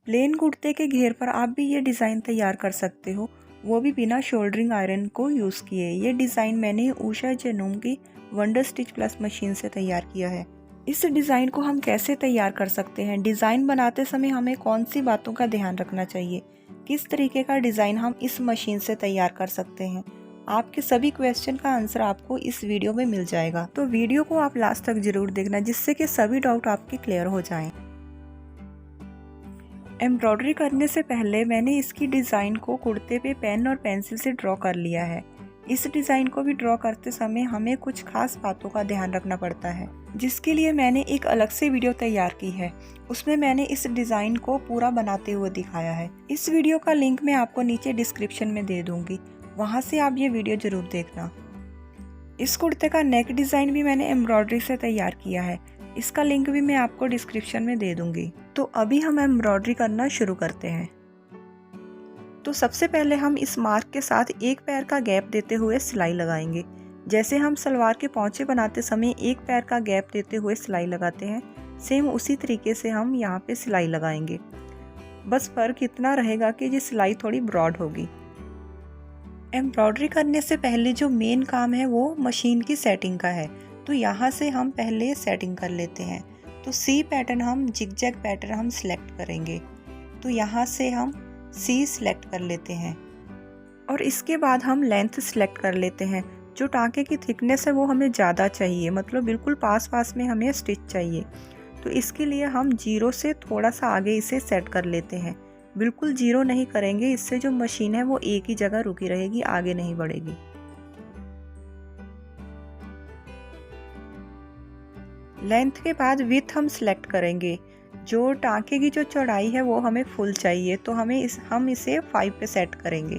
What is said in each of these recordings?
Plane कुर्ते के घेर पर आप भी ये डिज़ाइन तैयार कर सकते हो, वो भी बिना शोल्डरिंग आयरन को यूज़ किए। ये डिज़ाइन मैंने उषा जेनोम की वंडर स्टिच प्लस मशीन से तैयार किया है। इस डिज़ाइन को हम कैसे तैयार कर सकते हैं, डिज़ाइन बनाते समय हमें कौन सी बातों का ध्यान रखना चाहिए, किस तरीके का डिज़ाइन हम इस मशीन से तैयार कर सकते हैं, आपके सभी क्वेश्चन का आंसर आपको इस वीडियो में मिल जाएगा। तो वीडियो को आप लास्ट तक जरूर देखना, जिससे कि सभी डाउट आपके क्लियर हो जाएं। एम्ब्रॉयडरी करने से पहले मैंने इसकी डिज़ाइन को कुर्ते पे पेन और पेंसिल से ड्रॉ कर लिया है। इस डिज़ाइन को भी ड्रॉ करते समय हमें कुछ खास बातों का ध्यान रखना पड़ता है, जिसके लिए मैंने एक अलग से वीडियो तैयार की है। उसमें मैंने इस डिज़ाइन को पूरा बनाते हुए दिखाया है। इस वीडियो का लिंक मैं आपको नीचे डिस्क्रिप्शन में दे दूंगी, वहाँ से आप ये वीडियो ज़रूर देखना। इस कुर्ते का नेक डिज़ाइन भी मैंने एम्ब्रॉयडरी से तैयार किया है, इसका लिंक भी मैं आपको डिस्क्रिप्शन में दे दूंगी। तो अभी हम एम्ब्रॉयडरी करना शुरू करते हैं। तो सबसे पहले हम इस मार्क के साथ एक पैर का गैप देते हुए सिलाई लगाएंगे। जैसे हम सलवार के पोंचे बनाते समय एक पैर का गैप देते हुए सिलाई लगाते हैं, सेम उसी तरीके से हम यहाँ पे सिलाई लगाएंगे। बस फ़र्क इतना रहेगा कि ये सिलाई थोड़ी ब्रॉड होगी। एम्ब्रॉयडरी करने से पहले जो मेन काम है वो मशीन की सेटिंग का है, तो यहाँ से हम पहले सेटिंग कर लेते हैं। तो सी पैटर्न हम जिगजैग पैटर्न हम सिलेक्ट करेंगे, तो यहाँ से हम सी सिलेक्ट कर लेते हैं और इसके बाद हम लेंथ सिलेक्ट कर लेते हैं। जो टाँके की थिकनेस है वो हमें ज़्यादा चाहिए, मतलब बिल्कुल पास पास में हमें स्टिच चाहिए। तो इसके लिए हम जीरो से थोड़ा सा आगे इसे सेट कर लेते हैं। बिल्कुल जीरो नहीं करेंगे, इससे जो मशीन है वो एक ही जगह रुकी रहेगी, आगे नहीं बढ़ेगी। लेंथ के बाद विड्थ हम सिलेक्ट करेंगे। जो टाँके की जो चौड़ाई है वो हमें फुल चाहिए, तो हम इसे 5 पे सेट करेंगे।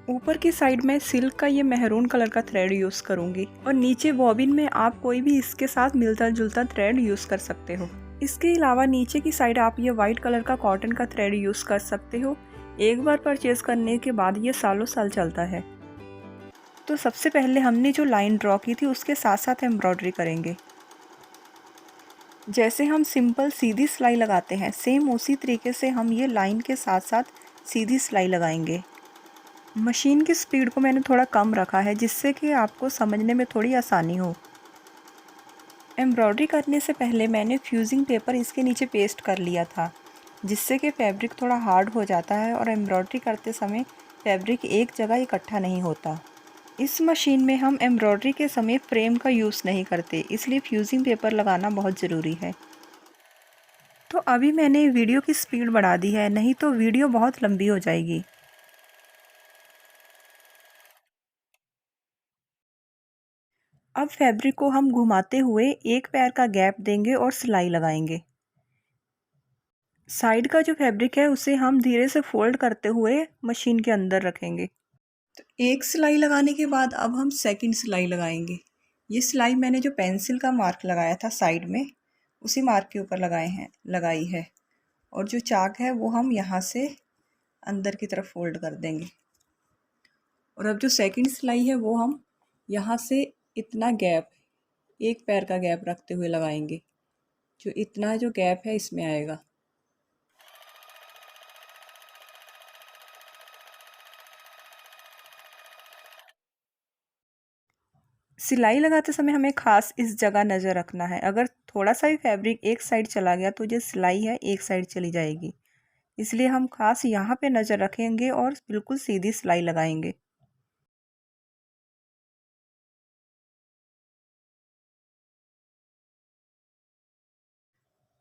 ऊपर की साइड में सिल्क का ये मेहरून कलर का थ्रेड यूज़ करूँगी और नीचे बॉबिन में आप कोई भी इसके साथ मिलता जुलता थ्रेड यूज़ कर सकते हो। इसके अलावा नीचे की साइड आप ये वाइट कलर का कॉटन का थ्रेड यूज़ कर सकते हो। एक बार परचेज करने के बाद ये सालों साल चलता है। तो सबसे पहले हमने जो लाइन ड्रॉ की थी उसके साथ साथ एम्ब्रॉयडरी करेंगे। जैसे हम सिंपल सीधी सिलाई लगाते हैं, सेम उसी तरीके से हम ये लाइन के साथ साथ सीधी सिलाई लगाएंगे। मशीन की स्पीड को मैंने थोड़ा कम रखा है, जिससे कि आपको समझने में थोड़ी आसानी हो। एम्ब्रॉयडरी करने से पहले मैंने फ्यूजिंग पेपर इसके नीचे पेस्ट कर लिया था, जिससे कि फैब्रिक थोड़ा हार्ड हो जाता है और एम्ब्रॉयडरी करते समय फैब्रिक एक जगह इकट्ठा नहीं होता। इस मशीन में हम एम्ब्रॉयडरी के समय फ्रेम का यूज़ नहीं करते, इसलिए फ्यूजिंग पेपर लगाना बहुत ज़रूरी है। तो अभी मैंने वीडियो की स्पीड बढ़ा दी है, नहीं तो वीडियो बहुत लंबी हो जाएगी। अब फैब्रिक को हम घुमाते हुए एक पैर का गैप देंगे और सिलाई लगाएंगे। साइड का जो फैब्रिक है उसे हम धीरे से फोल्ड करते हुए मशीन के अंदर रखेंगे। तो एक सिलाई लगाने के बाद अब हम सेकंड सिलाई लगाएंगे। ये सिलाई मैंने जो पेंसिल का मार्क लगाया था साइड में, उसी मार्क के ऊपर लगाई है और जो चाक है वो हम यहाँ से अंदर की तरफ फोल्ड कर देंगे। और अब जो सेकंड सिलाई है वो हम यहाँ से इतना गैप, एक पैर का गैप रखते हुए लगाएंगे। जो इतना जो गैप है इसमें आएगा। सिलाई लगाते समय हमें खास इस जगह नज़र रखना है, अगर थोड़ा सा भी फैब्रिक एक साइड चला गया तो जो सिलाई है एक साइड चली जाएगी, इसलिए हम खास यहाँ पे नज़र रखेंगे और बिल्कुल सीधी सिलाई लगाएंगे।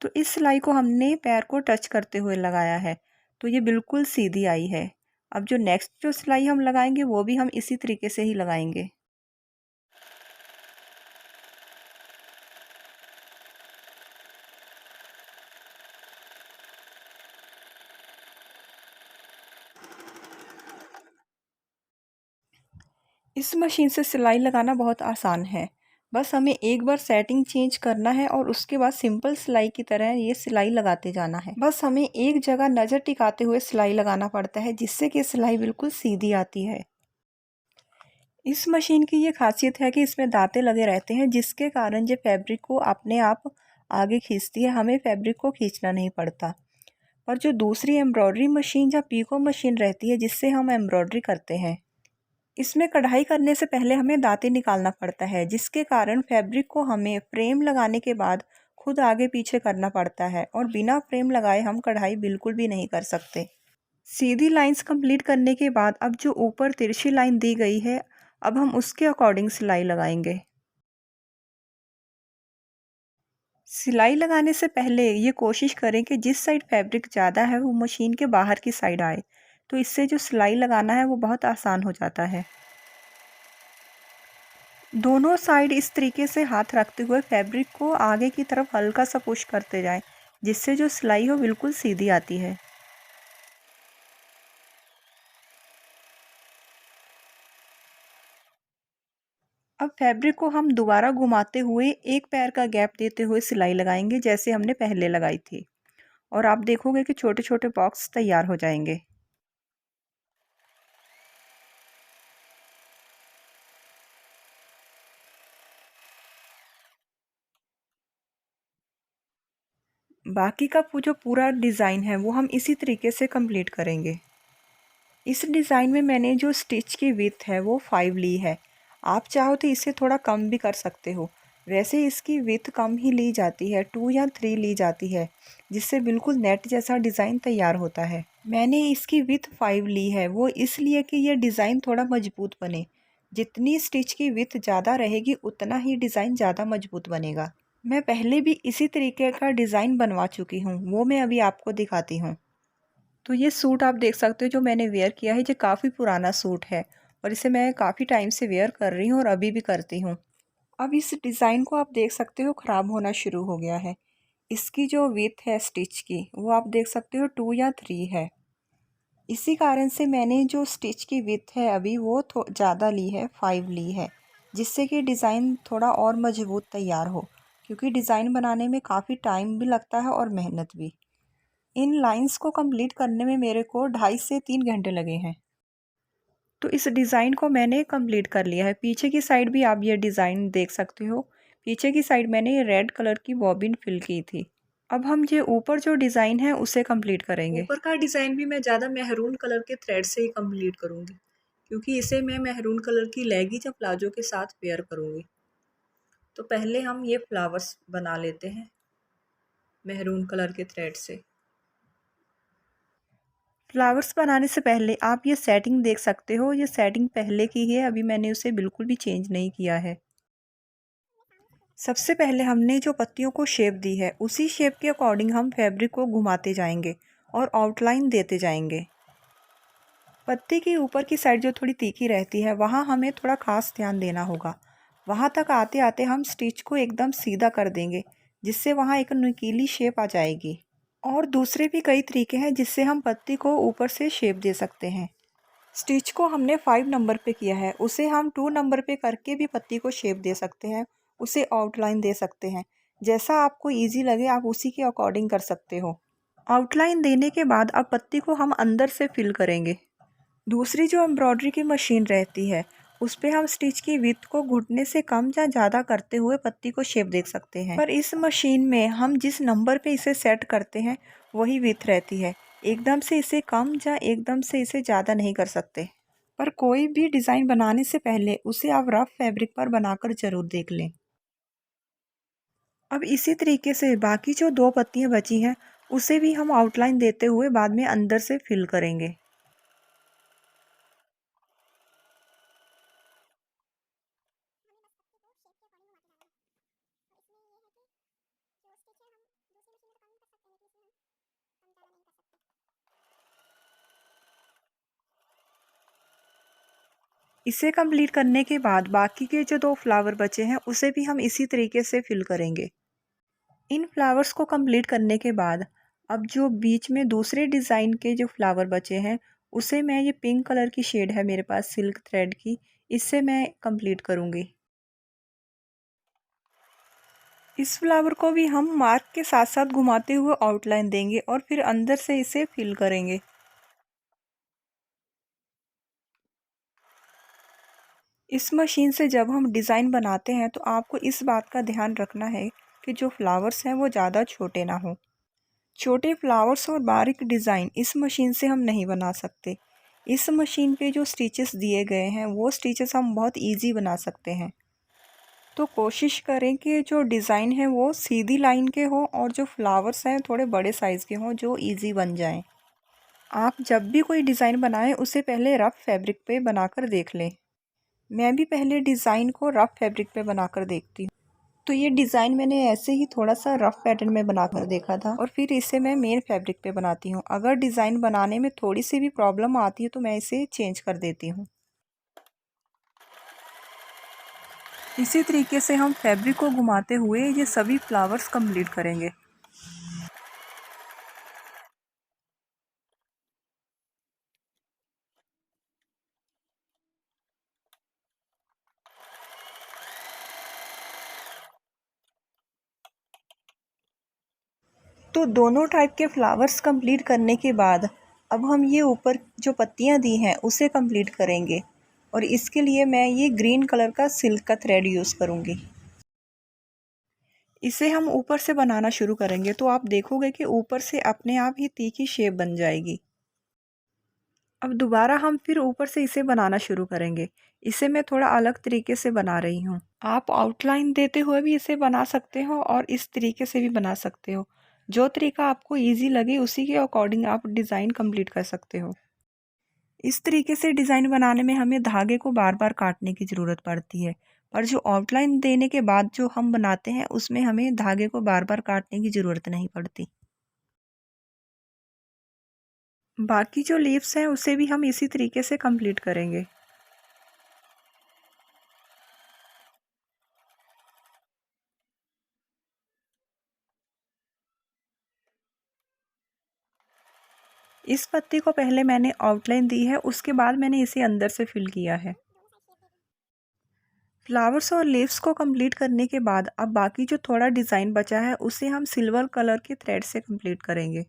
तो इस सिलाई को हमने पैर को टच करते हुए लगाया है, तो ये बिल्कुल सीधी आई है। अब जो नेक्स्ट जो सिलाई हम लगाएंगे वो भी हम इसी तरीके से ही लगाएंगे। इस मशीन से सिलाई लगाना बहुत आसान है, बस हमें एक बार सेटिंग चेंज करना है और उसके बाद सिंपल सिलाई की तरह ये सिलाई लगाते जाना है। बस हमें एक जगह नज़र टिकाते हुए सिलाई लगाना पड़ता है, जिससे कि सिलाई बिल्कुल सीधी आती है। इस मशीन की ये खासियत है कि इसमें दांते लगे रहते हैं, जिसके कारण ये फैब्रिक को अपने आप आगे खींचती है, हमें फैब्रिक को खींचना नहीं पड़ता। पर जो दूसरी एम्ब्रॉयडरी मशीन या पीको मशीन रहती है जिससे हम एम्ब्रॉयडरी करते हैं, इसमें कढ़ाई करने से पहले हमें दांती निकालना पड़ता है, जिसके कारण फैब्रिक को हमें फ्रेम लगाने के बाद खुद आगे पीछे करना पड़ता है और बिना फ्रेम लगाए हम कढ़ाई बिल्कुल भी नहीं कर सकते। सीधी लाइंस कंप्लीट करने के बाद अब जो ऊपर तिरछी लाइन दी गई है, अब हम उसके अकॉर्डिंग सिलाई लगाएंगे। सिलाई लगाने से पहले ये कोशिश करें कि जिस साइड फैब्रिक ज़्यादा है वो मशीन के बाहर की साइड आए, तो इससे जो सिलाई लगाना है वो बहुत आसान हो जाता है। दोनों साइड इस तरीके से हाथ रखते हुए फैब्रिक को आगे की तरफ हल्का सा पुश करते जाएं, जिससे जो सिलाई हो बिल्कुल सीधी आती है। अब फैब्रिक को हम दोबारा घुमाते हुए एक पैर का गैप देते हुए सिलाई लगाएंगे, जैसे हमने पहले लगाई थी, और आप देखोगे कि छोटे छोटे बॉक्स तैयार हो जाएंगे। बाकी का जो पूरा डिज़ाइन है वो हम इसी तरीके से कंप्लीट करेंगे। इस डिज़ाइन में मैंने जो स्टिच की विड्थ है वो 5 ली है। आप चाहो तो इसे थोड़ा कम भी कर सकते हो। वैसे इसकी विड्थ कम ही ली जाती है, 2 या 3 ली जाती है, जिससे बिल्कुल नेट जैसा डिज़ाइन तैयार होता है। मैंने इसकी विड्थ 5 ली है, वो इसलिए कि ये डिज़ाइन थोड़ा मजबूत बने। जितनी स्टिच की विड्थ ज़्यादा रहेगी उतना ही डिज़ाइन ज़्यादा मजबूत बनेगा। मैं पहले भी इसी तरीके का डिज़ाइन बनवा चुकी हूँ, वो मैं अभी आपको दिखाती हूँ। तो ये सूट आप देख सकते हो जो मैंने वेयर किया है, ये काफ़ी पुराना सूट है और इसे मैं काफ़ी टाइम से वेयर कर रही हूँ और अभी भी करती हूँ। अब इस डिज़ाइन को आप देख सकते हो ख़राब होना शुरू हो गया है। इसकी जो विड्थ है स्टिच की वो आप देख सकते हो 2 या 3 है। इसी कारण से मैंने जो स्टिच की विड्थ है अभी वो ज़्यादा ली है, 5 ली है, जिससे कि डिज़ाइन थोड़ा और मजबूत तैयार हो, क्योंकि डिज़ाइन बनाने में काफ़ी टाइम भी लगता है और मेहनत भी। इन लाइंस को कंप्लीट करने में मेरे को 2.5 से 3 घंटे लगे हैं। तो इस डिज़ाइन को मैंने कंप्लीट कर लिया है। पीछे की साइड भी आप ये डिज़ाइन देख सकते हो। पीछे की साइड मैंने ये रेड कलर की बॉबिन फिल की थी। अब हम ये ऊपर जो डिज़ाइन है उसे कंप्लीट करेंगे। ऊपर का डिज़ाइन भी मैं ज़्यादा मेहरून कलर के थ्रेड से ही कंप्लीट करूँगी, क्योंकि इसे मैं मेहरून कलर की लेगिंग या प्लाजो के साथ वेयर करूँगी। तो पहले हम ये फ्लावर्स बना लेते हैं मेहरून कलर के थ्रेड से। फ्लावर्स बनाने से पहले आप ये सेटिंग देख सकते हो, ये सेटिंग पहले की है, अभी मैंने उसे बिल्कुल भी चेंज नहीं किया है। सबसे पहले हमने जो पत्तियों को शेप दी है उसी शेप के अकॉर्डिंग हम फैब्रिक को घुमाते जाएंगे और आउटलाइन देते जाएंगे। पत्ती की ऊपर की साइड जो थोड़ी तीखी रहती है वहाँ हमें थोड़ा खास ध्यान देना होगा। वहाँ तक आते आते हम स्टिच को एकदम सीधा कर देंगे, जिससे वहाँ एक नुकीली शेप आ जाएगी। और दूसरे भी कई तरीके हैं जिससे हम पत्ती को ऊपर से शेप दे सकते हैं। स्टिच को हमने 5 नंबर पे किया है, उसे हम 2 नंबर पे करके भी पत्ती को शेप दे सकते हैं, उसे आउटलाइन दे सकते हैं। जैसा आपको इजी लगे आप उसी के अकॉर्डिंग कर सकते हो। आउटलाइन देने के बाद अब पत्ती को हम अंदर से फिल करेंगे। दूसरी जो एम्ब्रॉयडरी की मशीन रहती है उस पे हम स्टिच की विड्थ को घुटने से कम या ज़्यादा करते हुए पत्ती को शेप दे सकते हैं, पर इस मशीन में हम जिस नंबर पे इसे सेट करते हैं वही विड्थ रहती है। एकदम से इसे कम या एकदम से इसे ज़्यादा नहीं कर सकते। पर कोई भी डिज़ाइन बनाने से पहले उसे आप रफ फैब्रिक पर बनाकर ज़रूर देख लें। अब इसी तरीके से बाकी जो 2 पत्तियाँ बची हैं उसे भी हम आउटलाइन देते हुए बाद में अंदर से फिल करेंगे। इसे कंप्लीट करने के बाद बाकी के जो 2 फ्लावर बचे हैं उसे भी हम इसी तरीके से फिल करेंगे। इन फ्लावर्स को कंप्लीट करने के बाद अब जो बीच में दूसरे डिज़ाइन के जो फ्लावर बचे हैं उसे मैं, ये पिंक कलर की शेड है मेरे पास सिल्क थ्रेड की, इससे मैं कंप्लीट करूँगी। इस फ्लावर को भी हम मार्क के साथ साथ घुमाते हुए आउटलाइन देंगे और फिर अंदर से इसे फिल करेंगे। इस मशीन से जब हम डिज़ाइन बनाते हैं तो आपको इस बात का ध्यान रखना है कि जो फ्लावर्स हैं वो ज़्यादा छोटे ना हो। छोटे फ्लावर्स और बारीक डिज़ाइन इस मशीन से हम नहीं बना सकते। इस मशीन पे जो स्टिचेस दिए गए हैं वो स्टिचेस हम बहुत इजी बना सकते हैं। तो कोशिश करें कि जो डिज़ाइन है वो सीधी लाइन के हो और जो फ्लावर्स हैं थोड़े बड़े साइज़ के हों जो इजी बन जाएं। आप जब भी कोई डिज़ाइन बनाएं उसे पहले रफ़ फैब्रिक पे बनाकर देख लें। मैं भी पहले डिज़ाइन को रफ़ फैब्रिक पे बनाकर देखती हूँ। तो ये डिज़ाइन मैंने ऐसे ही थोड़ा सा रफ़ पैटर्न में बनाकर देखा था और फिर इसे मैं मेन फैब्रिक पे बनाती हूँ। अगर डिज़ाइन बनाने में थोड़ी सी भी प्रॉब्लम आती है तो मैं इसे चेंज कर देती हूँ। इसी तरीके से हम फैब्रिक को घुमाते हुए ये सभी फ्लावर्स कंप्लीट करेंगे। तो दोनों टाइप के फ्लावर्स कंप्लीट करने के बाद अब हम ये ऊपर जो पत्तियाँ दी हैं उसे कंप्लीट करेंगे और इसके लिए मैं ये ग्रीन कलर का सिल्क का थ्रेड यूज़ करूँगी। इसे हम ऊपर से बनाना शुरू करेंगे तो आप देखोगे कि ऊपर से अपने आप ही तीखी शेप बन जाएगी। अब दोबारा हम फिर ऊपर से इसे बनाना शुरू करेंगे। इसे मैं थोड़ा अलग तरीके से बना रही हूँ। आप आउटलाइन देते हुए भी इसे बना सकते हो और इस तरीके से भी बना सकते हो। जो तरीका आपको इजी लगे उसी के अकॉर्डिंग आप डिज़ाइन कंप्लीट कर सकते हो। इस तरीके से डिज़ाइन बनाने में हमें धागे को बार बार काटने की ज़रूरत पड़ती है, पर जो आउटलाइन देने के बाद जो हम बनाते हैं उसमें हमें धागे को बार बार काटने की ज़रूरत नहीं पड़ती। बाकी जो लीव्स हैं उसे भी हम इसी तरीके से कंप्लीट करेंगे। इस पत्ती को पहले मैंने आउटलाइन दी है, उसके बाद मैंने इसे अंदर से फिल किया है। फ्लावर्स और लीव्स को कंप्लीट करने के बाद अब बाकी जो थोड़ा डिज़ाइन बचा है उसे हम सिल्वर कलर के थ्रेड से कंप्लीट करेंगे।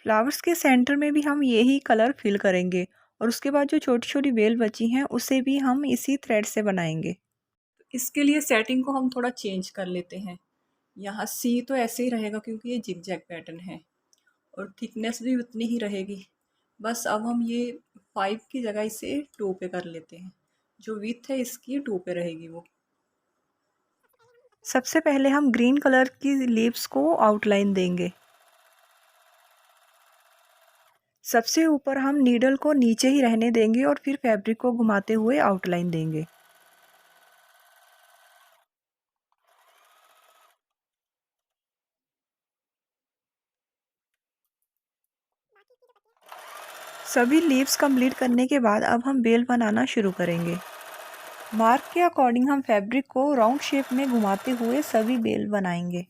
फ्लावर्स के सेंटर में भी हम यही कलर फिल करेंगे और उसके बाद जो छोटी छोटी बेल बची हैं उसे भी हम इसी थ्रेड से बनाएंगे। इसके लिए सेटिंग को हम थोड़ा चेंज कर लेते हैं। यहाँ सी तो ऐसे ही रहेगा क्योंकि ये जिगजैग पैटर्न है और थिकनेस भी उतनी ही रहेगी। बस अब हम ये 5 की जगह इसे 2 पे कर लेते हैं। जो विड्थ है इसकी 2 पे रहेगी वो। सबसे पहले हम ग्रीन कलर की लीव्स को आउटलाइन देंगे। सबसे ऊपर हम नीडल को नीचे ही रहने देंगे और फिर फैब्रिक को घुमाते हुए आउटलाइन देंगे। सभी लीव्स कंप्लीट करने के बाद अब हम बेल बनाना शुरू करेंगे। मार्क के अकॉर्डिंग हम फैब्रिक को राउंड शेप में घुमाते हुए सभी बेल बनाएंगे।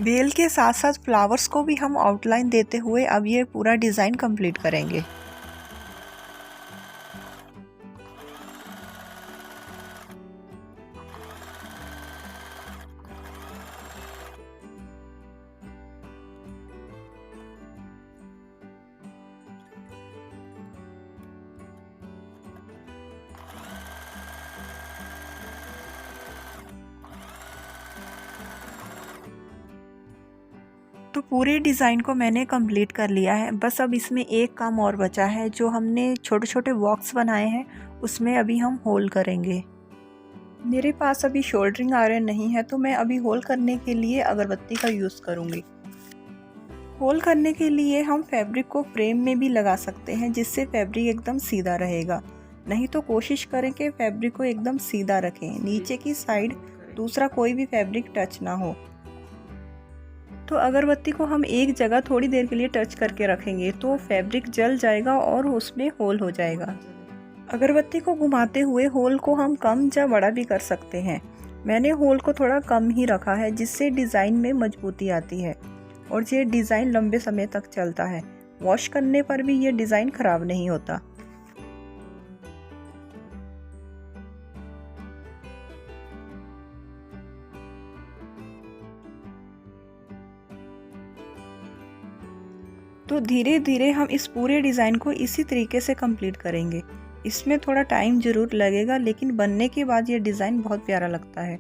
बेल के साथ साथ फ्लावर्स को भी हम आउटलाइन देते हुए अब ये पूरा डिज़ाइन कंप्लीट करेंगे। तो पूरे डिज़ाइन को मैंने कंप्लीट कर लिया है। बस अब इसमें एक काम और बचा है। जो हमने छोटे छोटे बॉक्स बनाए हैं उसमें अभी हम होल करेंगे। मेरे पास अभी शोल्डरिंग आयरन नहीं है तो मैं अभी होल करने के लिए अगरबत्ती का यूज़ करूँगी। होल करने के लिए हम फैब्रिक को फ्रेम में भी लगा सकते हैं जिससे फैब्रिक एकदम सीधा रहेगा। नहीं तो कोशिश करें कि फैब्रिक को एकदम सीधा रखें, नीचे की साइड दूसरा कोई भी फैब्रिक टच ना हो। तो अगरबत्ती को हम एक जगह थोड़ी देर के लिए टच करके रखेंगे तो फैब्रिक जल जाएगा और उसमें होल हो जाएगा। अगरबत्ती को घुमाते हुए होल को हम कम या बड़ा भी कर सकते हैं। मैंने होल को थोड़ा कम ही रखा है जिससे डिज़ाइन में मजबूती आती है और ये डिज़ाइन लंबे समय तक चलता है। वॉश करने पर भी ये डिज़ाइन ख़राब नहीं होता। तो धीरे धीरे हम इस पूरे डिज़ाइन को इसी तरीके से कंप्लीट करेंगे। इसमें थोड़ा टाइम ज़रूर लगेगा लेकिन बनने के बाद ये डिज़ाइन बहुत प्यारा लगता है।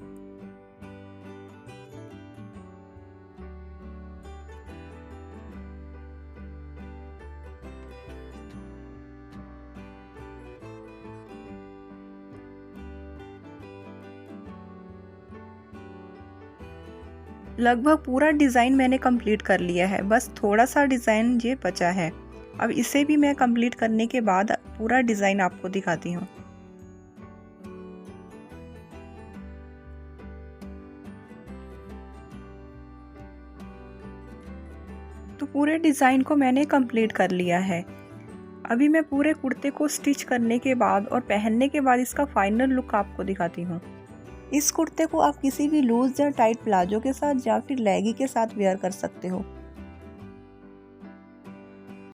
लगभग पूरा डिज़ाइन मैंने कंप्लीट कर लिया है, बस थोड़ा सा डिज़ाइन ये बचा है। अब इसे भी मैं कंप्लीट करने के बाद पूरा डिज़ाइन आपको दिखाती हूँ। तो पूरे डिज़ाइन को मैंने कंप्लीट कर लिया है। अभी मैं पूरे कुर्ते को स्टिच करने के बाद और पहनने के बाद इसका फाइनल लुक आपको दिखाती हूँ। इस कुर्ते को आप किसी भी लूज़ या टाइट प्लाजो के साथ या फिर लेगी के साथ वेयर कर सकते हो।